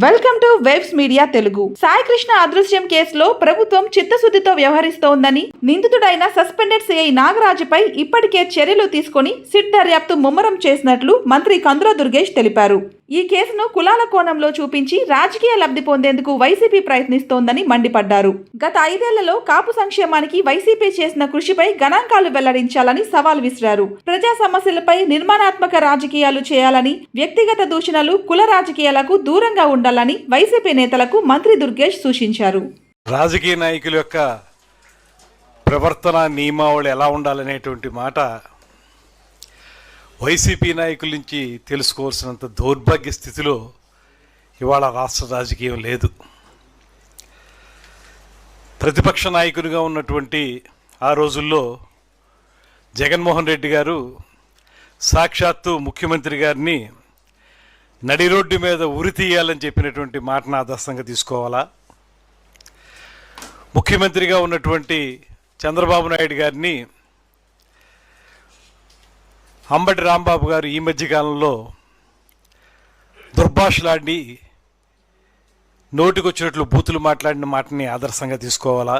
Welcome to Webs Media Telugu. Sai Krishna అదృశ్యం కేసులో ప్రభుత్వం చిత్తశుద్ధితో వ్యవహరిస్తోందని, నిందితుడైన సస్పెండెడ్ సిఐ నాగరాజుపై ఇప్పటికే చర్యలు తీసుకుని సిట్ దర్యాప్తు ముమ్మరం చేసినట్లు మంత్రి కందుల దుర్గేష్ తెలిపారు. ఈ కేసును కులాల కోణంలో చూపించి రాజకీయ లబ్ధి పొందేందుకు వైసీపీ ప్రయత్నిస్తోందని మండిపడ్డారు. గత 5 ఏళ్లలో కాపు సంక్షేమానికి వైసీపీ చేసిన కృషిపై గణాంకాలు వెల్లడించాలని సవాల్ విసిరారు. ప్రజా సమస్యలపై నిర్మాణాత్మక రాజకీయాలు చేయాలని, వ్యక్తిగత దూషణలు, కుల రాజకీయాలకు దూరంగా ఉండాలని వైసీపీ నేతలకు మంత్రి దుర్గేష్ సూచించారు. రాజకీయ నాయకుల యొక్క ప్రవర్తన నియమావళి ఎలా ఉండాలనేటువంటి మాట వైసీపీ నాయకుల నుంచి తెలుసుకోవాల్సినంత దౌర్భాగ్య స్థితిలో ఇవాళ రాష్ట్ర రాజకీయం లేదు. ప్రతిపక్ష నాయకునిగా ఉన్నటువంటి ఆ రోజుల్లో జగన్మోహన్ రెడ్డి గారు సాక్షాత్తు ముఖ్యమంత్రి గారిని నడి రోడ్డు మీద ఉరి తీయాలని చెప్పినటువంటి మాటను ఆదర్శంగా తీసుకోవాలా? ముఖ్యమంత్రిగా ఉన్నటువంటి చంద్రబాబు నాయుడు గారిని అంబటి రాంబాబు గారు ఈ మధ్యకాలంలో దుర్భాషలాడి నోటికొచ్చినట్లు బూతులు మాట్లాడిన మాటని ఆదర్శంగా తీసుకోవాలా?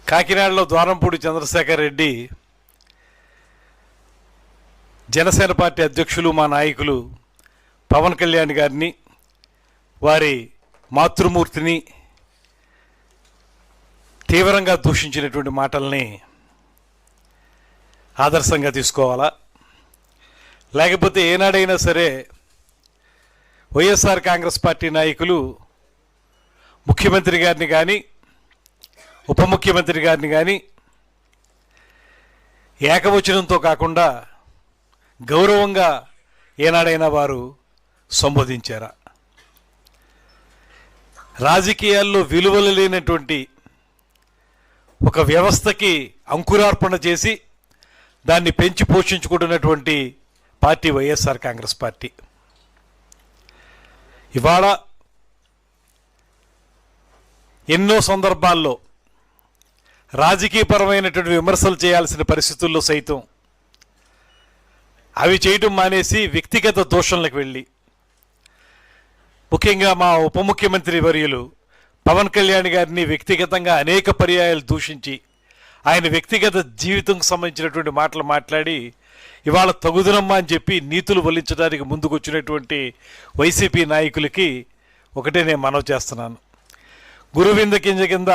కాకినాడలో ద్వారంపూడి చంద్రశేఖర్ రెడ్డి జనసేన పార్టీ అధ్యక్షులు, మా నాయకులు పవన్ కళ్యాణ్ గారిని, వారి మాతృమూర్తిని తీవ్రంగా దూషించినటువంటి మాటల్ని ఆదర్శంగా తీసుకోవాలా? లేకపోతే ఏనాడైనా సరే వైఎస్ఆర్ కాంగ్రెస్ పార్టీ నాయకులు ముఖ్యమంత్రి గారిని కానీ, ఉప ముఖ్యమంత్రి గారిని కానీ ఏకవచనంతో కాకుండా గౌరవంగా ఏనాడైనా వారు సంబోధించారా? రాజకీయాల్లో విలువలు లేనటువంటి ఒక వ్యవస్థకి అంకురార్పణ చేసి దాన్ని పెంచి పోషించుకుంటున్నటువంటి పార్టీ వైఎస్ఆర్ కాంగ్రెస్ పార్టీ. ఇవాళ ఎన్నో సందర్భాల్లో రాజకీయపరమైనటువంటి విమర్శలు చేయాల్సిన పరిస్థితుల్లో సైతం అవి చేయటం మానేసి వ్యక్తిగత దోషణలకు వెళ్ళి, ముఖ్యంగా మా ఉప ముఖ్యమంత్రి వర్యులు పవన్ కళ్యాణ్ గారిని వ్యక్తిగతంగా అనేక పర్యాయాలు దూషించి ఆయన వ్యక్తిగత జీవితంకు సంబంధించినటువంటి మాటలు మాట్లాడి ఇవాళ తగుదనమ్మా అని చెప్పి నీతులు వల్లించడానికి ముందుకొచ్చినటువంటి వైసీపీ నాయకులకి ఒకటే నేను మనవి చేస్తున్నాను. గురువింద కింద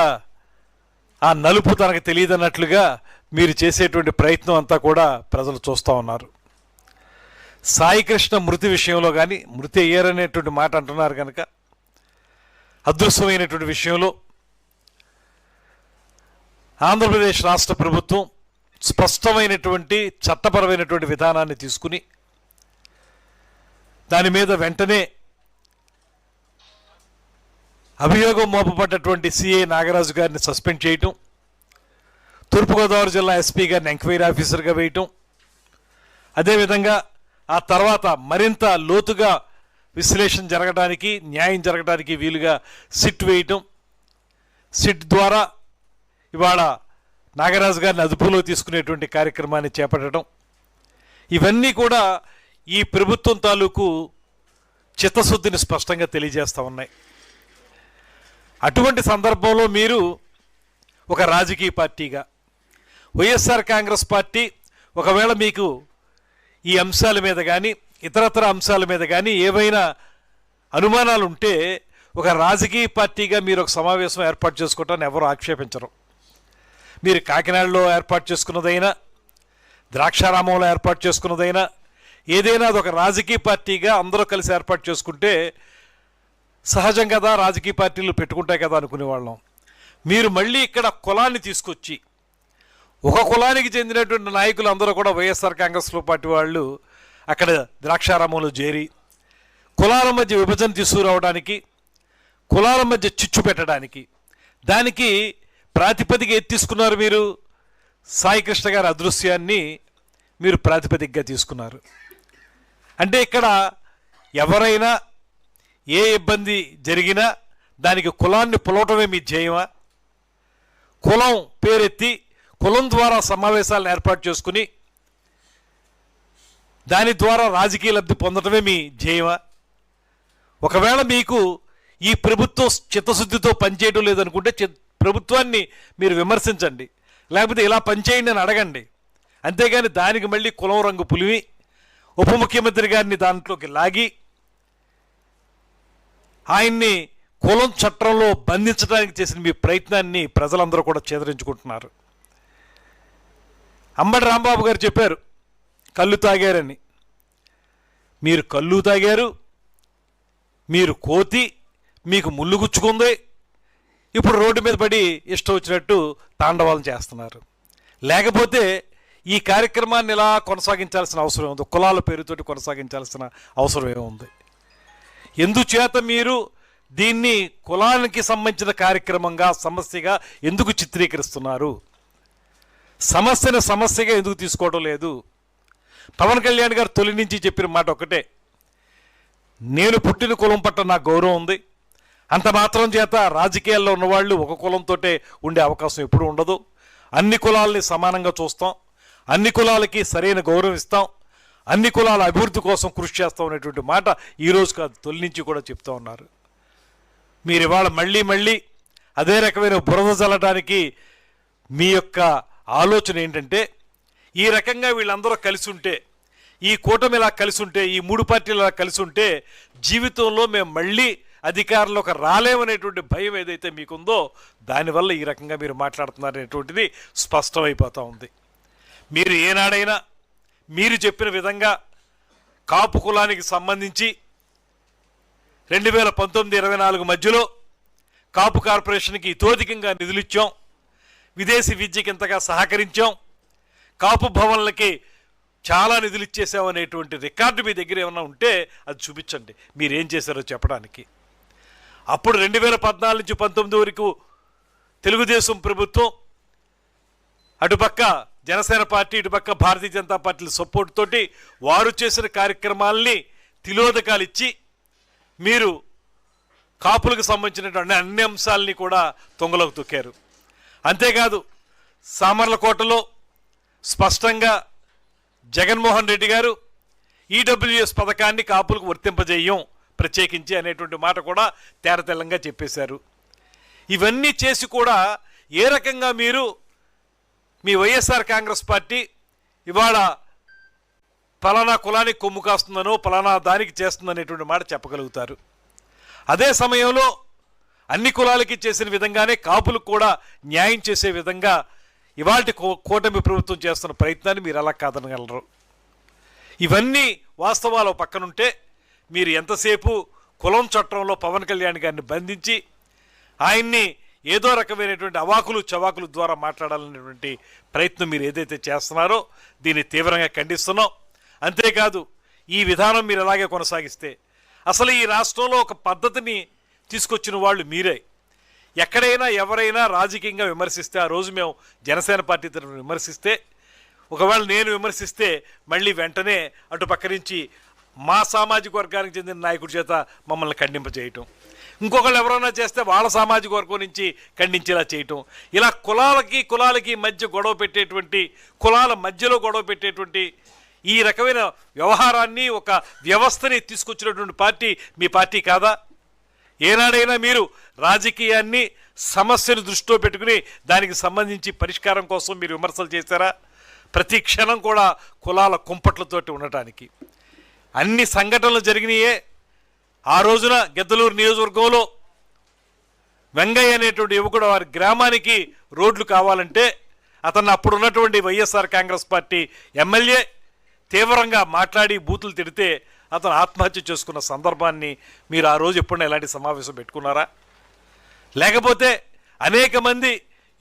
ఆ నలుపు తనకు తెలియదన్నట్లుగా మీరు చేసేటువంటి ప్రయత్నం అంతా కూడా ప్రజలు చూస్తూ ఉన్నారు. సాయి కృష్ణ మృతి విషయంలో కానీ, మృతి అయ్యారనేటువంటి మాట అంటున్నారు కనుక, అదృశ్యమైనటువంటి విషయంలో ఆంధ్రప్రదేశ్ రాష్ట్ర ప్రభుత్వం స్పష్టమైనటువంటి చట్టపరమైనటువంటి విధానాన్ని తీసుకుని దాని మీద వెంటనే అభియోగం మోపబడ్డటువంటి సిఐ నాగరాజు గారిని సస్పెండ్ చేయటం, తూర్పుగోదావరి జిల్లా ఎస్పీ గారిని ఎంక్వైరీ ఆఫీసర్గా వేయటం, అదేవిధంగా ఆ తర్వాత మరింత లోతుగా విశ్లేషణ జరగడానికి, న్యాయం జరగడానికి వీలుగా సిట్ వేయటం, సిట్ ద్వారా ఇవాళ నాగరాజు గారిని అదుపులో తీసుకునేటువంటి కార్యక్రమాన్ని చేపట్టడం, ఇవన్నీ కూడా ఈ ప్రభుత్వం తాలూకు చిత్తశుద్ధిని స్పష్టంగా తెలియజేస్తూ ఉన్నాయి. అటువంటి సందర్భంలో మీరు ఒక రాజకీయ పార్టీగా వైఎస్ఆర్ కాంగ్రెస్ పార్టీ ఒకవేళ మీకు ఈ అంశాల మీద కానీ ఇతరత్ర అంశాల మీద కానీ ఏవైనా అనుమానాలు ఉంటే ఒక రాజకీయ పార్టీగా మీరు ఒక సమావేశం ఏర్పాటు చేసుకోవటాన్ని ఎవరు ఆక్షేపించరు. మీరు కాకినాడలో ఏర్పాటు చేసుకున్నదైనా, ద్రాక్షారామంలో ఏర్పాటు చేసుకున్నదైనా, ఏదైనా అదొక రాజకీయ పార్టీగా అందరూ కలిసి ఏర్పాటు చేసుకుంటే సహజం కదా, రాజకీయ పార్టీలు పెట్టుకుంటాయి కదా అనుకునేవాళ్ళం. మీరు మళ్ళీ ఇక్కడ కులాన్ని తీసుకొచ్చి ఒక కులానికి చెందినటువంటి నాయకులు అందరూ కూడా వైఎస్ఆర్ కాంగ్రెస్లో పార్టీ వాళ్ళు అక్కడ ద్రాక్షారామంలో చేరి కులాల మధ్య విభజన తీసుకురావడానికి, కులాల మధ్య చిచ్చు పెట్టడానికి, దానికి ప్రాతిపదిక తీసుకున్నారు. మీరు సాయి కృష్ణ గారి అదృశ్యాన్ని మీరు ప్రాతిపదికగా తీసుకున్నారు. అంటే ఇక్కడ ఎవరైనా ఏ ఇబ్బంది జరిగినా దానికి కులాన్ని పొలవటమే మీ ధ్యేయమా? కులం పేరెత్తి కులం ద్వారా సమావేశాలను ఏర్పాటు చేసుకుని దాని ద్వారా రాజకీయ లబ్ధి పొందడమే మీ ధ్యేయమా? ఒకవేళ మీకు ఈ ప్రభుత్వం చిత్తశుద్ధితో పనిచేయడం లేదనుకుంటే ప్రభుత్వాన్ని మీరు విమర్శించండి, లేకపోతే ఇలా పనిచేయండి అని అడగండి. అంతేగాని దానికి మళ్ళీ కులం రంగు పులివి ఉప ముఖ్యమంత్రి గారిని దాంట్లోకి లాగి ఆయన్ని కులం చట్టంలో బంధించడానికి చేసిన మీ ప్రయత్నాన్ని ప్రజలందరూ కూడా చేదరించుకుంటున్నారు. అంబటి రాంబాబు గారు చెప్పారు కళ్ళు తాగారని. మీరు కళ్ళు తాగారు, మీరు కోతి, మీకు ముళ్ళు గుచ్చుకుంది, ఇప్పుడు రోడ్డు మీద పడి ఇష్టం వచ్చినట్టు తాండవాలను చేస్తున్నారు. లేకపోతే ఈ కార్యక్రమాన్ని ఇలా కొనసాగించాల్సిన అవసరం ఉంది, కులాల పేరుతోటి కొనసాగించాల్సిన అవసరం ఏముంది? ఎందుచేత మీరు దీన్ని కులానికి సంబంధించిన కార్యక్రమంగా సమస్యగా ఎందుకు చిత్రీకరిస్తున్నారు? సమస్యను సమస్యగా ఎందుకు తీసుకోవడం లేదు? పవన్ కళ్యాణ్ గారు తొలి నుంచి చెప్పిన మాట ఒకటే, నేను పుట్టిన కులం పట్ల నాకు గౌరవం ఉంది, అంత మాత్రం చేత రాజకీయాల్లో ఉన్నవాళ్ళు ఒక కులంతో ఉండే అవకాశం ఎప్పుడూ ఉండదు, అన్ని కులాలని సమానంగా చూస్తాం, అన్ని కులాలకి సరైన గౌరవం ఇస్తాం, అన్ని కులాల అభివృద్ధి కోసం కృషి చేస్తాం అనేటువంటి మాట ఈరోజు కాదు తొలి నుంచి కూడా చెప్తూ ఉన్నారు. మీరు ఇవాళ మళ్ళీ అదే రకమైన బురద చల్లడానికి మీ యొక్క ఆలోచన ఏంటంటే, ఈ రకంగా వీళ్ళందరూ కలిసి ఉంటే, ఈ కూటమి ఇలా కలిసి ఉంటే, ఈ మూడు పార్టీలు ఇలా కలిసి ఉంటే జీవితంలో మేము మళ్ళీ అధికారంలోకి రాలేమనేటువంటి భయం ఏదైతే మీకుందో దానివల్ల ఈ రకంగా మీరు మాట్లాడుతున్నారనేటువంటిది స్పష్టమైపోతూ ఉంది. మీరు ఏనాడైనా మీరు చెప్పిన విధంగా కాపు కులానికి సంబంధించి 2019-24 మధ్యలో కాపు కార్పొరేషన్కి ఇతోధికంగా నిధులు ఇచ్చాం, విదేశీ విద్యకి ఇంతగా సహకరించాం, కాపు భవన్లకి చాలా నిధులు ఇచ్చేసామనేటువంటి రికార్డు మీ దగ్గర ఏమన్నా ఉంటే అది చూపించండి, మీరేం చేశారో చెప్పడానికి. అప్పుడు 2014 నుంచి 19 వరకు తెలుగుదేశం ప్రభుత్వం అటుపక్క జనసేన పార్టీ ఇటుపక్క భారతీయ జనతా పార్టీల సపోర్ట్ తోటి వారు చేసిన కార్యక్రమాలని తిలోదకాలు ఇచ్చి మీరు కాపులకు సంబంధించినటువంటి అన్ని అంశాలని కూడా తొంగలోకి తొక్కారు. అంతేకాదు సామర్లకోటలో స్పష్టంగా జగన్మోహన్ రెడ్డి గారు ఈడబ్ల్యూఎస్ పథకాన్ని కాపులకు వర్తింపజేయం ప్రత్యేకించి అనేటువంటి మాట కూడా తేరతెల్లంగా చెప్పేశారు. ఇవన్నీ చేసి కూడా ఏ రకంగా మీరు మీ వైఎస్ఆర్ కాంగ్రెస్ పార్టీ ఇవాళ ఫలానా కులానికి కొమ్ము కాస్తుందనో ఫలానా దానికి చేస్తుందనేటువంటి మాట చెప్పగలుగుతారు? అదే సమయంలో అన్ని కులాలకి చేసిన విధంగానే కాపులకు కూడా న్యాయం చేసే విధంగా ఇవాళ కూటమి ప్రభుత్వం చేస్తున్న ప్రయత్నాన్ని మీరు అలా కాదనగలరు? ఇవన్నీ వాస్తవాలు పక్కనుంటే మీరు ఎంతసేపు కులం చట్టంలో పవన్ కళ్యాణ్ గారిని బంధించి ఆయన్ని ఏదో రకమైనటువంటి అవాకులు చవాకులు ద్వారా మాట్లాడాలనేటువంటి ప్రయత్నం మీరు ఏదైతే చేస్తున్నారో దీన్ని తీవ్రంగా ఖండిస్తున్నాం. అంతేకాదు ఈ విధానం మీరు అలాగే కొనసాగిస్తే అసలు ఈ రాష్ట్రంలో ఒక పద్ధతిని తీసుకొచ్చిన వాళ్ళు మీరే. ఎక్కడైనా ఎవరైనా రాజకీయంగా విమర్శిస్తే, ఆ రోజు మేము జనసేన పార్టీ తరఫున విమర్శిస్తే, ఒకవేళ నేను విమర్శిస్తే మళ్ళీ వెంటనే అటు పక్క నుంచి మా సామాజిక వర్గానికి చెందిన నాయకుడి చేత మమ్మల్ని ఖండింపజేయటం, ఇంకొకళ్ళు ఎవరైనా చేస్తే వాళ్ళ సామాజిక వర్గం నుంచి ఖండించేలా చేయటం, ఇలా కులాలకి మధ్య గొడవ పెట్టేటువంటి, కులాల మధ్యలో గొడవ పెట్టేటువంటి ఈ రకమైన వ్యవహారాన్ని, ఒక వ్యవస్థని తీసుకొచ్చినటువంటి పార్టీ మీ పార్టీ కాదా? ఏనాడైనా మీరు రాజకీయాన్ని సమస్యను దృష్టిలో పెట్టుకుని దానికి సంబంధించి పరిష్కారం కోసం మీరు విమర్శలు చేశారా? ప్రతి క్షణం కూడా కులాల కుంపట్లతోటి ఉండటానికి అన్ని సంఘటనలు జరిగినాయే. ఆ రోజున గిద్దలూరు నియోజకవర్గంలో వెంగయ్య అనేటువంటి యువకుడు వారి గ్రామానికి రోడ్లు కావాలంటే అతను అప్పుడున్నటువంటి వైఎస్ఆర్ కాంగ్రెస్ పార్టీ ఎమ్మెల్యే తీవ్రంగా మాట్లాడి బూతులు తిడితే అతను ఆత్మహత్య చేసుకున్న సందర్భాన్ని మీరు ఆ రోజు ఎప్పుడైనా ఎలాంటి సమావేశం పెట్టుకున్నారా? లేకపోతే అనేక మంది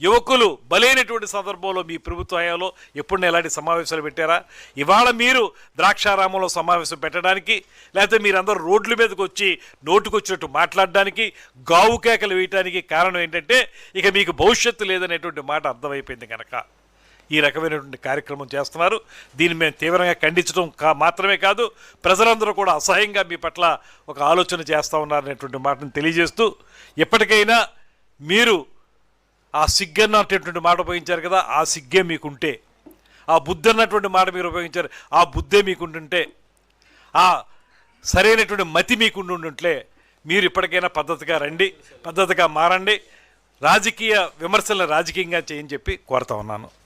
యువకులు బలైనటువంటి సందర్భంలో మీ ప్రభుత్వ హయాంలో ఎప్పుడైనా ఎలాంటి సమావేశాలు పెట్టారా? ఇవాళ మీరు ద్రాక్షారామంలో సమావేశం పెట్టడానికి, లేకపోతే మీరందరూ రోడ్ల మీదకి వచ్చి నోటుకొచ్చినట్టు మాట్లాడడానికి, గావు కేకలు వేయటానికి కారణం ఏంటంటే ఇక మీకు భవిష్యత్తు లేదనేటువంటి మాట అర్థమైపోయింది కనుక ఈ రకమైనటువంటి కార్యక్రమం చేస్తున్నారు. దీన్ని మేము తీవ్రంగా ఖండించడం మాత్రమే కాదు, ప్రజలందరూ కూడా అసహ్యంగా మీ పట్ల ఒక ఆలోచన చేస్తూ ఉన్నారనేటువంటి మాటను తెలియజేస్తూ, ఎప్పటికైనా మీరు ఆ సిగ్గన్నటువంటి మాట ఉపయోగించారు కదా, ఆ సిగ్గే మీకుంటే, ఆ బుద్ధి అన్నటువంటి మాట మీరు ఉపయోగించారు, ఆ బుద్ధే మీకుంటుంటే, ఆ సరైనటువంటి మతి మీకుండుంటే మీరు ఇప్పటికైనా పద్ధతిగా రండి, పద్ధతిగా మారండి, రాజకీయ విమర్శలను రాజకీయంగా చేయని చెప్పి కోరుతా ఉన్నాను.